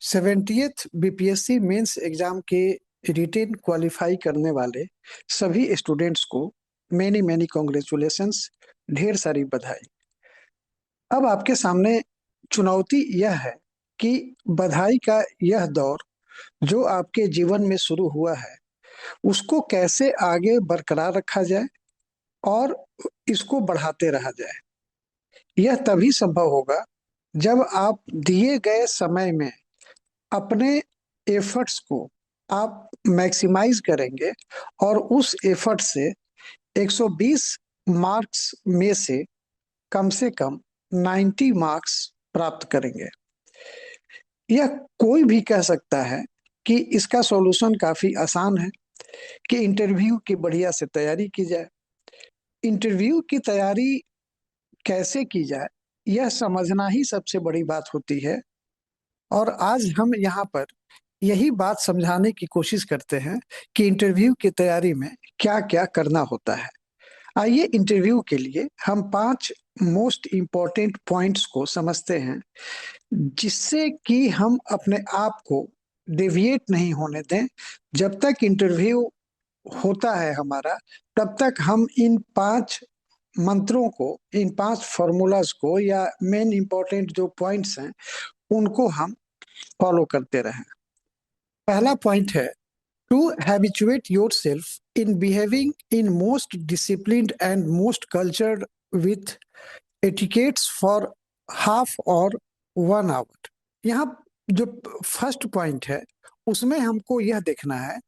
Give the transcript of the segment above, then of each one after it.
70th BPSC mains exam के retain qualify करने वाले सभी स्टूडेंट्स को मेनी मेनी कॉन्ग्रेचुलेशंस, ढेर सारी बधाई। अब आपके सामने चुनौती यह है कि बधाई का यह दौर जो आपके जीवन में शुरू हुआ है उसको कैसे आगे बरकरार रखा जाए और इसको बढ़ाते रहा जाए। यह तभी संभव होगा जब आप दिए गए समय में अपने एफर्ट्स को आप मैक्सिमाइज करेंगे और उस एफर्ट से 120 मार्क्स में से कम 90 मार्क्स प्राप्त करेंगे। यह कोई भी कह सकता है कि इसका सॉल्यूशन काफी आसान है कि इंटरव्यू की बढ़िया से तैयारी की जाए। इंटरव्यू की तैयारी कैसे की जाए यह समझना ही सबसे बड़ी बात होती है, और आज हम यहाँ पर यही बात समझाने की कोशिश करते हैं कि इंटरव्यू की तैयारी में क्या क्या करना होता है। आइए इंटरव्यू के लिए हम 5 मोस्ट इम्पोर्टेंट पॉइंट्स को समझते हैं, जिससे कि हम अपने आप को डेविएट नहीं होने दें। जब तक इंटरव्यू होता है हमारा, तब तक हम इन 5 मंत्रों को, इन 5 फॉर्मूलाज को या मेन इंपॉर्टेंट जो पॉइंट्स हैं उनको हम फॉलो करते रहें। पहला पॉइंट है to habituate yourself in behaving in most disciplined and most cultured with etiquettes for half और 1 आवर। यहाँ जो फर्स्ट पॉइंट है उसमें हमको यह देखना है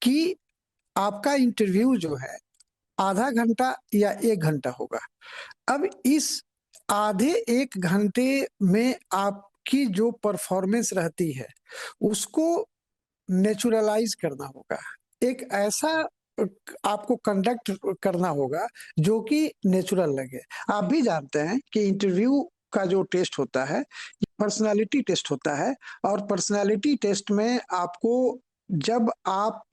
कि आपका इंटरव्यू जो है आधा घंटा या 1 घंटा होगा। अब इस आधे 1 घंटे में आपकी जो परफॉर्मेंस रहती है उसको नेचुरलाइज करना होगा। एक ऐसा आपको कंडक्ट करना होगा जो कि नेचुरल लगे। आप भी जानते हैं कि इंटरव्यू का जो टेस्ट होता है पर्सनालिटी टेस्ट होता है, और पर्सनालिटी टेस्ट में आपको, जब आप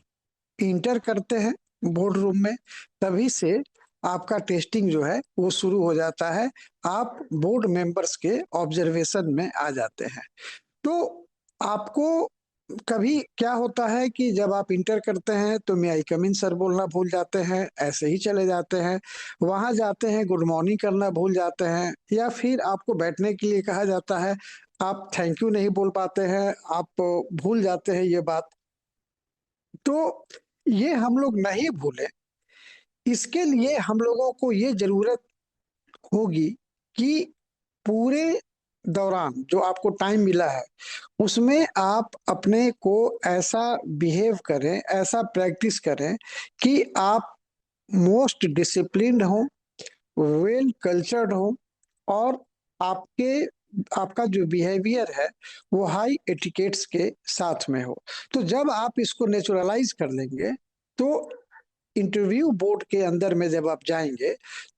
इंटर करते हैं बोर्ड रूम में, तभी से आपका टेस्टिंग जो है वो शुरू हो जाता है। आप बोर्ड मेंबर्स के ऑब्जर्वेशन में आ जाते हैं। तो आपको कभी क्या होता है कि जब आप इंटर करते हैं तो मे आई कम इन सर बोलना भूल जाते हैं, ऐसे ही चले जाते हैं। वहां जाते हैं गुड मॉर्निंग करना भूल जाते हैं, या फिर आपको बैठने के लिए कहा जाता है, आप थैंक यू नहीं बोल पाते हैं, आप भूल जाते हैं ये बात। तो ये हम लोग नहीं भूले, इसके लिए हम लोगों को ये जरूरत होगी कि पूरे दौरान जो आपको टाइम मिला है उसमें आप अपने को ऐसा बिहेव करें, ऐसा प्रैक्टिस करें कि आप मोस्ट डिसिप्लिन्ड हो, वेल कल्चर्ड हो, और आपके आपका जो बिहेवियर है वो हाई एटिकेट्स के साथ में हो। तो जब आप इसको नेचुरलाइज कर लेंगे तो इंटरव्यू बोर्ड के अंदर में जब आप जाएंगे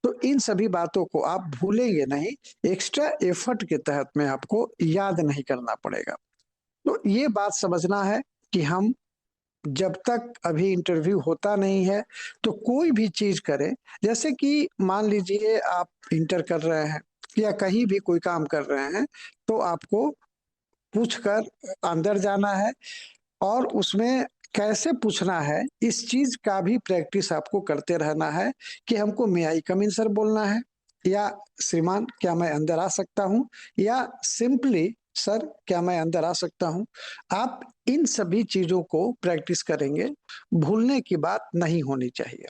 तो इन सभी बातों को आप भूलेंगे नहीं। एक्स्ट्रा एफर्ट के तहत में आपको याद नहीं करना पड़ेगा। तो ये बात समझना है कि हम जब तक अभी इंटरव्यू होता नहीं है तो कोई भी चीज करें। जैसे कि मान लीजिए आप इंटर कर रहे हैं या कहीं भी कोई काम कर रहे हैं, तो आपको पूछकर अंदर जाना है, और उसमें कैसे पूछना है इस चीज का भी प्रैक्टिस आपको करते रहना है कि हमको मे आई कम इन सर बोलना है, या श्रीमान क्या मैं अंदर आ सकता हूँ, या सिंपली सर क्या मैं अंदर आ सकता हूँ। आप इन सभी चीजों को प्रैक्टिस करेंगे, भूलने की बात नहीं होनी चाहिए।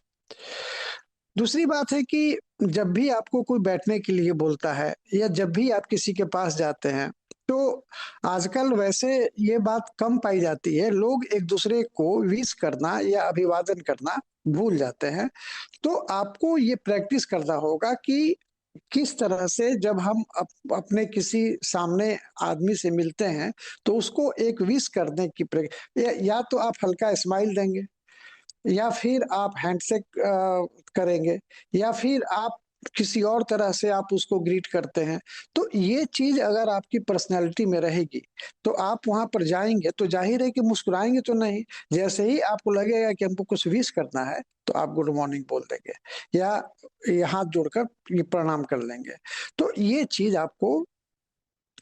दूसरी बात है कि जब भी आपको कोई बैठने के लिए बोलता है या जब भी आप किसी के पास जाते हैं, तो आजकल वैसे ये बात कम पाई जाती है, लोग एक दूसरे को विश करना या अभिवादन करना भूल जाते हैं। तो आपको ये प्रैक्टिस करना होगा कि किस तरह से जब हम अपने किसी सामने आदमी से मिलते हैं तो उसको एक विश करने की या तो आप हल्का स्माइल देंगे, या फिर आप हैंडशेक करेंगे, या फिर आप किसी और तरह से आप उसको ग्रीट करते हैं। तो ये चीज अगर आपकी पर्सनैलिटी में रहेगी तो आप वहां पर जाएंगे तो जाहिर है कि मुस्कुराएंगे तो नहीं। जैसे ही आपको लगेगा कि हमको कुछ विश करना है तो आप गुड मॉर्निंग बोल देंगे, या ये हाथ जोड़कर ये प्रणाम कर लेंगे। तो ये चीज आपको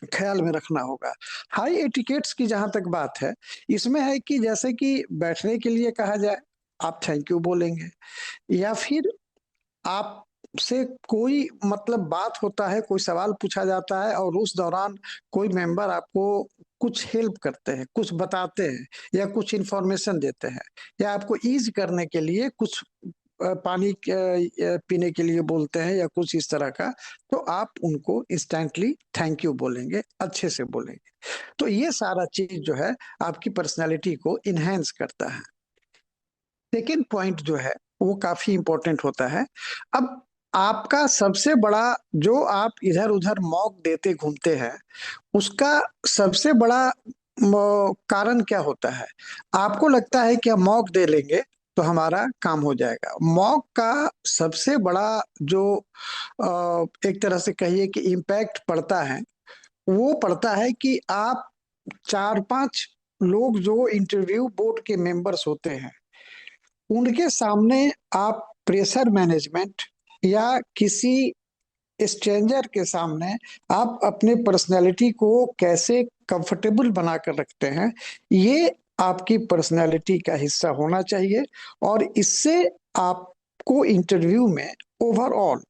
ख्याल में रखना होगा। हाई एटिकेट्स की जहाँ तक बात है, इसमें है कि जैसे कि बैठने के लिए कहा जाए, आप थैंक यू बोलेंगे, या फिर आपसे कोई मतलब बात होता है, कोई सवाल पूछा जाता है और उस दौरान कोई मेंबर आपको कुछ हेल्प करते हैं, कुछ बताते हैं या कुछ इन्फॉर्मेशन देते हैं या आपको ईज़ करने के लिए कुछ पानी पीने के लिए बोलते हैं या कुछ इस तरह का, तो आप उनको इंस्टेंटली थैंक यू बोलेंगे, अच्छे से बोलेंगे। तो ये सारा चीज़ जो है आपकी पर्सनैलिटी को एनहांस करता है। सेकंड पॉइंट जो है वो काफी इंपॉर्टेंट होता है। अब आपका सबसे बड़ा जो आप इधर-उधर मॉक देते घूमते हैं, उसका सबसे बड़ा कारण क्या होता है? आपको लगता है कि हम मॉक दे लेंगे तो हमारा काम हो जाएगा। मॉक का सबसे बड़ा जो एक तरह से कहिए कि इम्पैक्ट पड़ता है, वो पड़ता है कि आप 4-5 लोग जो इंटरव्यू बोर्ड के मेंबर्स होते हैं, उनके सामने आप प्रेशर मैनेजमेंट या किसी स्ट्रेंजर के सामने आप अपने पर्सनैलिटी को कैसे कंफर्टेबल बनाकर रखते हैं, ये आपकी पर्सनैलिटी का हिस्सा होना चाहिए और इससे आपको इंटरव्यू में ओवरऑल,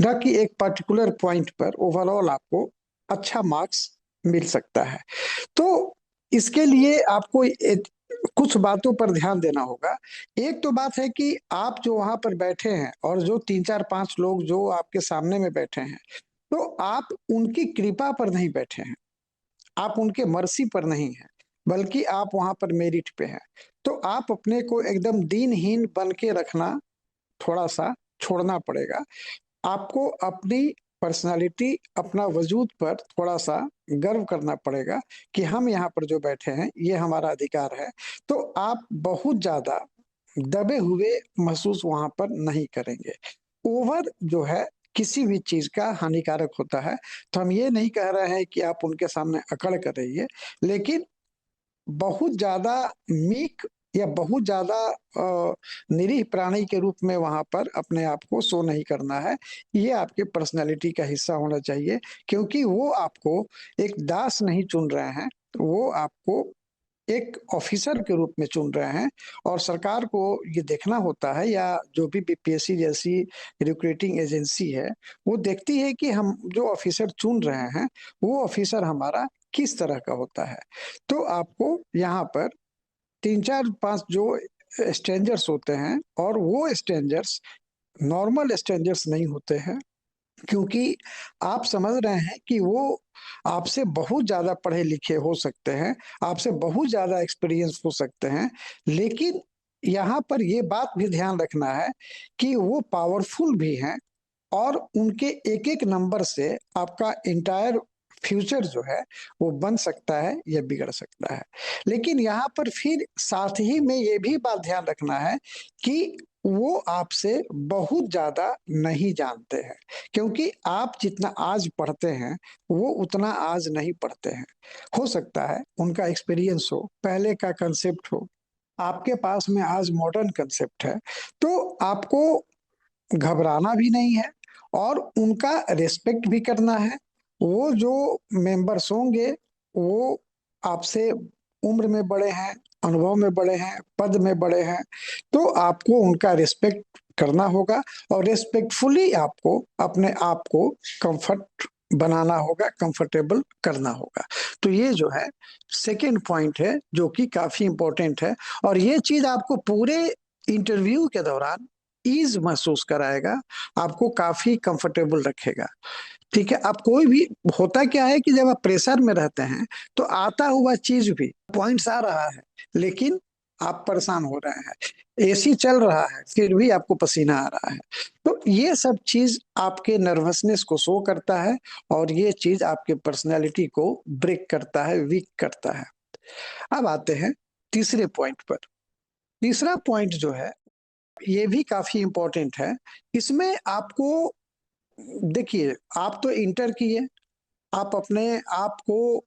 न कि एक पर्टिकुलर पॉइंट पर, ओवरऑल आपको अच्छा मार्क्स मिल सकता है। तो इसके लिए आपको कुछ बातों पर ध्यान देना होगा। एक तो बात है कि आप जो वहाँ पर बैठे हैं और जो 3-4-5 लोग जो आपके सामने में बैठे हैं, तो आप उनकी कृपा पर नहीं बैठे हैं, आप उनके मर्ज़ी पर नहीं हैं, बल्कि आप वहाँ पर मेरिट पे हैं। तो आप अपने को एकदम दीनहीन बन के रखना थोड़ा-सा छोड़ना पड़ेगा। आपको अपनी पर्सनैलिटी, अपना वजूद पर थोड़ा-सा गर्व करना पड़ेगा कि हम यहाँ पर जो बैठे हैं, ये हमारा अधिकार है। तो आप बहुत ज़्यादा दबे हुए महसूस वहाँ पर नहीं करेंगे। ओवर जो है किसी भी चीज़ का हानिकारक होता है, तो हम ये नहीं कह रहे हैं कि आप उनके सामने अकड़ कर रहिए, लेकिन बहुत ज़्यादा मीक या बहुत ज़्यादा निरीह प्राणी के रूप में वहाँ पर अपने आप को शो नहीं करना है। ये आपके पर्सनैलिटी का हिस्सा होना चाहिए, क्योंकि वो आपको एक दास नहीं चुन रहे हैं, वो आपको एक ऑफिसर के रूप में चुन रहे हैं और सरकार को ये देखना होता है, या जो भी बीपीएससी जैसी रिक्रूटिंग एजेंसी है, वो देखती है कि हम जो ऑफिसर चुन रहे हैं, वो ऑफिसर हमारा किस तरह का होता है। तो आपको यहाँ पर 3-4-5 जो स्ट्रेंजर्स होते हैं, और वो स्ट्रेंजर्स नॉर्मल स्ट्रेंजर्स नहीं होते हैं, क्योंकि आप समझ रहे हैं कि वो आपसे बहुत ज़्यादा पढ़े-लिखे हो सकते हैं, आपसे बहुत ज़्यादा एक्सपीरियंस हो सकते हैं, लेकिन यहाँ पर ये बात भी ध्यान रखना है कि वो पावरफुल भी हैं और उनके एक-एक नंबर से आपका एंटायर फ्यूचर जो है, वो बन सकता है या बिगड़ सकता है। लेकिन यहाँ पर फिर साथ ही में ये भी बात ध्यान रखना है कि वो आपसे बहुत ज़्यादा नहीं जानते हैं, क्योंकि आप जितना आज पढ़ते हैं, वो उतना आज नहीं पढ़ते हैं। हो सकता है उनका एक्सपीरियंस हो, पहले का कांसेप्ट हो, आपके पास में आज मॉडर्न कांसेप्ट है, तो आपको घबराना भी नहीं है और उनका रिस्पेक्ट भी करना है। वो जो मेंबर्स होंगे, वो आपसे उम्र में बड़े हैं, अनुभव में बड़े हैं, पद में बड़े हैं, तो आपको उनका रिस्पेक्ट करना होगा और रिस्पेक्टफुली आपको अपने आप को कम्फर्ट बनाना होगा, कंफर्टेबल करना होगा। तो ये जो है सेकंड पॉइंट है, जो कि काफ़ी इम्पोर्टेंट है और ये चीज़ आपको पूरे इंटरव्यू के दौरान ईज़ महसूस कराएगा, आपको काफ़ी कंफर्टेबल रखेगा, ठीक है? अब कोई भी होता क्या है कि जब आप प्रेशर में रहते हैं, तो आता हुआ चीज़ भी पॉइंट्स आ रहा है, लेकिन आप परेशान हो रहे हैं। एसी चल रहा है, फिर भी आपको पसीना आ रहा है। तो ये सब चीज़ आपके नर्वसनेस को शो करता है और ये चीज़ आपके पर्सनैलिटी को ब्रेक करता है, वीक करता है। अब आते हैं तीसरे पॉइंट पर। तीसरा पॉइंट जो है, ये भी काफ़ी इम्पोर्टेंट है। इसमें आपको देखिए, आप तो इंटर किए, आप अपने आप को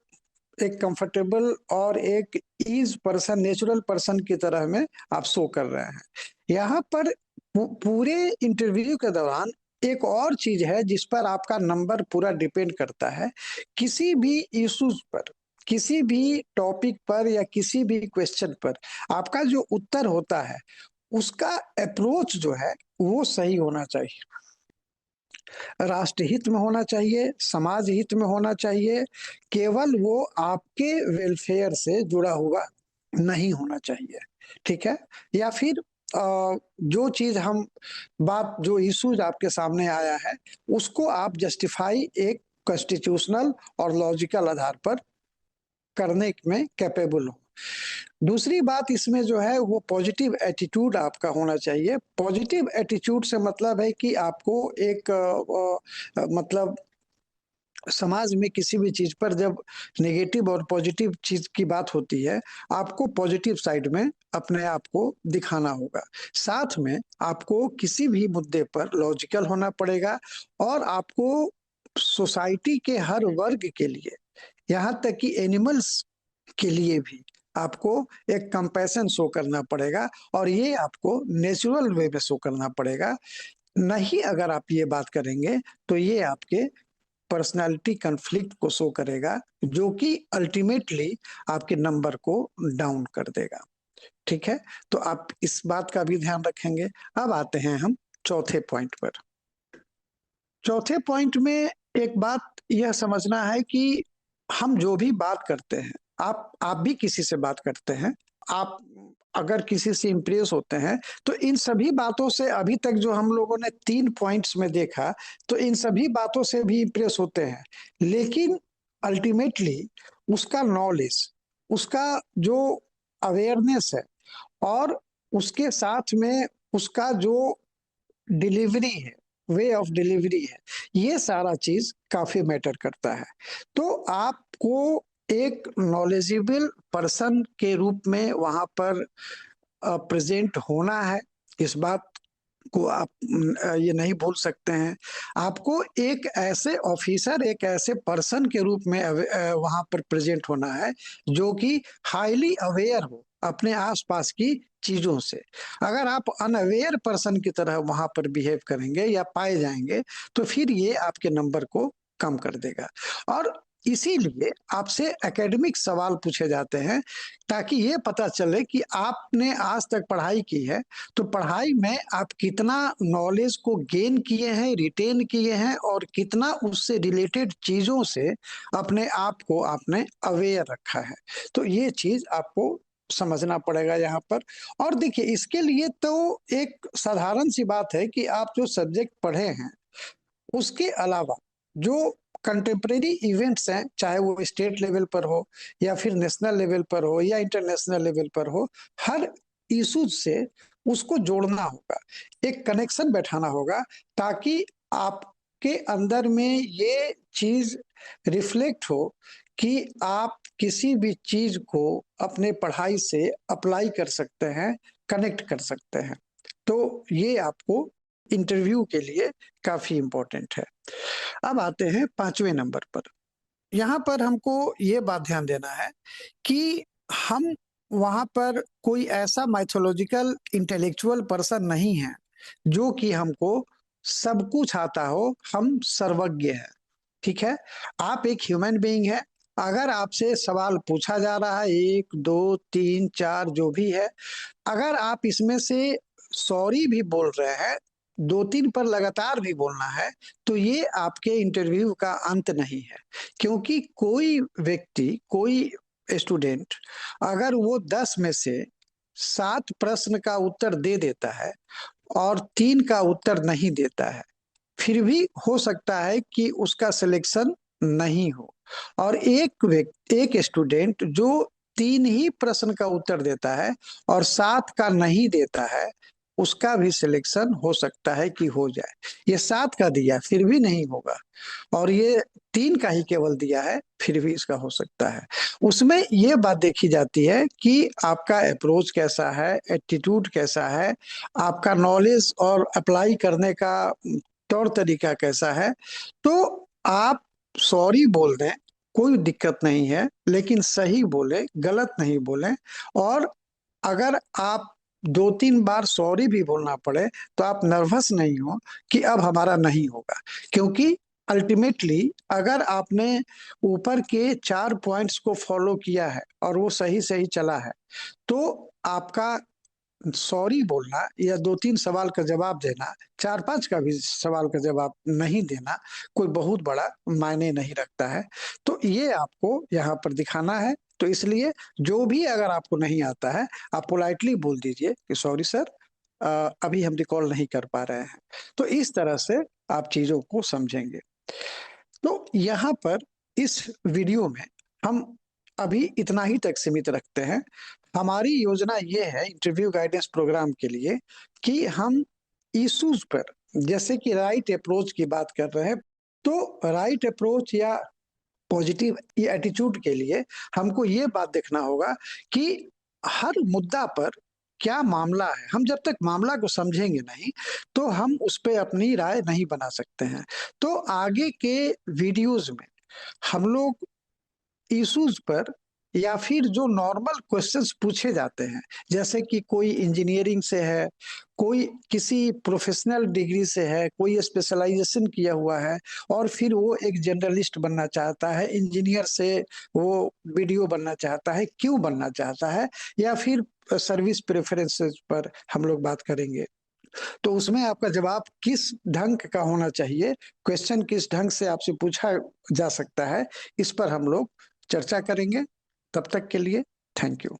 एक कंफर्टेबल और एक ईज़ पर्सन, नेचुरल पर्सन की तरह में आप शो कर रहे हैं। यहाँ पर पूरे इंटरव्यू के दौरान एक और चीज है जिस पर आपका नंबर पूरा डिपेंड करता है, किसी भी इश्यूज पर, किसी भी टॉपिक पर या किसी भी क्वेश्चन पर आपका जो उत्तर होता है उसका अप्रोच जो है वो सही होना चाहिए, राष्ट्र हित में होना चाहिए, समाज हित में होना चाहिए, केवल वो आपके वेलफेयर से जुड़ा हुआ नहीं होना चाहिए। ठीक है? या फिर जो चीज हम बात जो इश्यूज आपके सामने आया है उसको आप जस्टिफाई एक कॉन्स्टिट्यूशनल और लॉजिकल आधार पर करने में कैपेबल हो। दूसरी बात इसमें जो है वो पॉजिटिव एटीट्यूड आपका होना चाहिए। पॉजिटिव एटीट्यूड से मतलब है कि आपको एक मतलब समाज में किसी भी चीज पर जब नेगेटिव और पॉजिटिव चीज की बात होती है, आपको पॉजिटिव साइड में अपने आप को दिखाना होगा। साथ में आपको किसी भी मुद्दे पर लॉजिकल होना पड़ेगा और आपको सोसाइटी के हर वर्ग के लिए, यहाँ तक कि एनिमल्स के लिए भी आपको एक कंपैशन शो करना पड़ेगा, और ये आपको नेचुरल वे में शो करना पड़ेगा। नहीं, अगर आप ये बात करेंगे तो ये आपके पर्सनालिटी कन्फ्लिक्ट को शो करेगा, जो कि अल्टीमेटली आपके नंबर को डाउन कर देगा। ठीक है? तो आप इस बात का भी ध्यान रखेंगे। अब आते हैं हम चौथे पॉइंट पर। चौथे पॉइंट में एक बात यह समझना है कि हम जो भी बात करते हैं, आप भी किसी से बात करते हैं, आप अगर किसी से इंप्रेस होते हैं तो इन सभी बातों से, अभी तक जो हम लोगों ने 3 पॉइंट्स में देखा, तो इन सभी बातों से भी इंप्रेस होते हैं, लेकिन अल्टीमेटली उसका नॉलेज, उसका जो अवेयरनेस है, और उसके साथ में उसका जो डिलीवरी है, वे ऑफ डिलीवरी है, ये सारा चीज काफी मैटर करता है। तो आपको एक नॉलेजेबल पर्सन के रूप में वहां पर प्रेजेंट होना है, इस बात को आप ये नहीं भूल सकते हैं। आपको एक ऐसे ऑफिसर, एक ऐसे पर्सन के रूप में वहां पर प्रेजेंट होना है जो कि हाईली अवेयर हो अपने आसपास की चीजों से। अगर आप अनअवेयर पर्सन की तरह वहां पर बिहेव करेंगे या पाए जाएंगे तो फिर ये आपके नंबर को कम कर देगा। और इसीलिए आपसे एकेडमिक सवाल पूछे जाते हैं, ताकि ये पता चले कि आपने आज तक पढ़ाई की है, तो पढ़ाई में आप कितना नॉलेज को गेन किए हैं, रिटेन किए हैं, और कितना उससे रिलेटेड चीजों से अपने आप को आपने अवेयर रखा है। तो ये चीज आपको समझना पड़ेगा यहाँ पर। और देखिए, इसके लिए तो एक साधारण सी बात है कि आप जो सब्जेक्ट पढ़े हैं उसके अलावा जो कंटेम्प्रेरी इवेंट्स हैं, चाहे वो स्टेट लेवल पर हो या फिर नेशनल लेवल पर हो या इंटरनेशनल लेवल पर हो, हर इशूज से उसको जोड़ना होगा, एक कनेक्शन बैठाना होगा, ताकि आपके अंदर में ये चीज रिफ्लेक्ट हो कि आप किसी भी चीज को अपने पढ़ाई से अप्लाई कर सकते हैं, कनेक्ट कर सकते हैं। तो ये आपको इंटरव्यू के लिए काफी इंपॉर्टेंट है। अब आते हैं 5वें नंबर पर। यहाँ पर हमको ये बात ध्यान देना है कि हम वहां पर कोई ऐसा माइथोलॉजिकल इंटेलेक्चुअल पर्सन नहीं है जो कि हमको सब कुछ आता हो, हम सर्वज्ञ हैं। ठीक है? आप एक ह्यूमन बीइंग है। अगर आपसे सवाल पूछा जा रहा है, 1 2 3 4 जो भी है, अगर आप इसमें से सॉरी भी बोल रहे हैं, 2 3 पर लगातार भी बोलना है, तो ये आपके इंटरव्यू का अंत नहीं है। क्योंकि कोई व्यक्ति, कोई स्टूडेंट, अगर वो 10 में से 7 प्रश्न का उत्तर दे देता है और 3 का उत्तर नहीं देता है, फिर भी हो सकता है कि उसका सिलेक्शन नहीं हो। और एक स्टूडेंट जो 3 ही प्रश्न का उत्तर देता है और 7 का नहीं देता है, उसका भी सिलेक्शन हो सकता है कि हो जाए। ये 7 का दिया फिर भी नहीं होगा, और ये 3 का ही केवल दिया है, फिर भी इसका हो सकता है। उसमें ये बात देखी जाती है कि आपका अप्रोच कैसा है, एटीट्यूड कैसा है, आपका नॉलेज और अप्लाई करने का तौर तरीका कैसा है। तो आप सॉरी बोल दें, कोई दिक्कत नहीं है, लेकिन सही बोले, गलत नहीं बोले। और अगर आप 2-3 बार सॉरी भी बोलना पड़े, तो आप नर्वस नहीं हो कि अब हमारा नहीं होगा। क्योंकि अल्टीमेटली अगर आपने ऊपर के 4 पॉइंट्स को फॉलो किया है और वो सही-सही चला है, तो आपका सॉरी बोलना या 2-3 सवाल का जवाब देना, 4-5 का भी सवाल का जवाब नहीं देना, कोई बहुत बड़ा मायने नहीं रखता है। तो ये आपको यहाँ पर दिखाना है, तो इसलिए जो भी अगर आपको नहीं आता है, आप पोलाइटली बोल दीजिए कि सॉरी सर, अभी हम रिकॉल नहीं कर पा रहे हैं। तो इस तरह से आप चीज़ों को समझेंगे। तो यहाँ पर इस वीडियो में हम अभी इतना ही तक सीमित रखते हैं। हमारी योजना ये है इंटरव्यू गाइडेंस प्रोग्राम के लिए कि हम इश्यूज पर, जैसे कि राइट अप्रोच की बात कर रहे हैं, तो राइट अप्रोच या पॉजिटिव एटीट्यूड के लिए हमको ये बात देखना होगा कि हर मुद्दा पर क्या मामला है। हम जब तक मामला को समझेंगे नहीं, तो हम उस पे अपनी राय नहीं बना सकते हैं। तो आगे के वीडियोज़ में हम लोग इश्यूज पर या फिर जो नॉर्मल क्वेश्चंस पूछे जाते हैं, जैसे कि कोई इंजीनियरिंग से है, कोई किसी प्रोफेशनल डिग्री से है, कोई स्पेशलाइजेशन किया हुआ है और फिर वो एक जनरलिस्ट बनना चाहता है, इंजीनियर से वो बीडीओ बनना चाहता है, क्यों बनना चाहता है, या फिर सर्विस प्रेफरेंसेस पर हम लोग बात करेंगे। तो उसमें आपका जवाब किस ढंग का होना चाहिए, क्वेश्चन किस ढंग से आपसे पूछा जा सकता है, इस पर हम लोग चर्चा करेंगे। तब तक के लिए थैंक यू।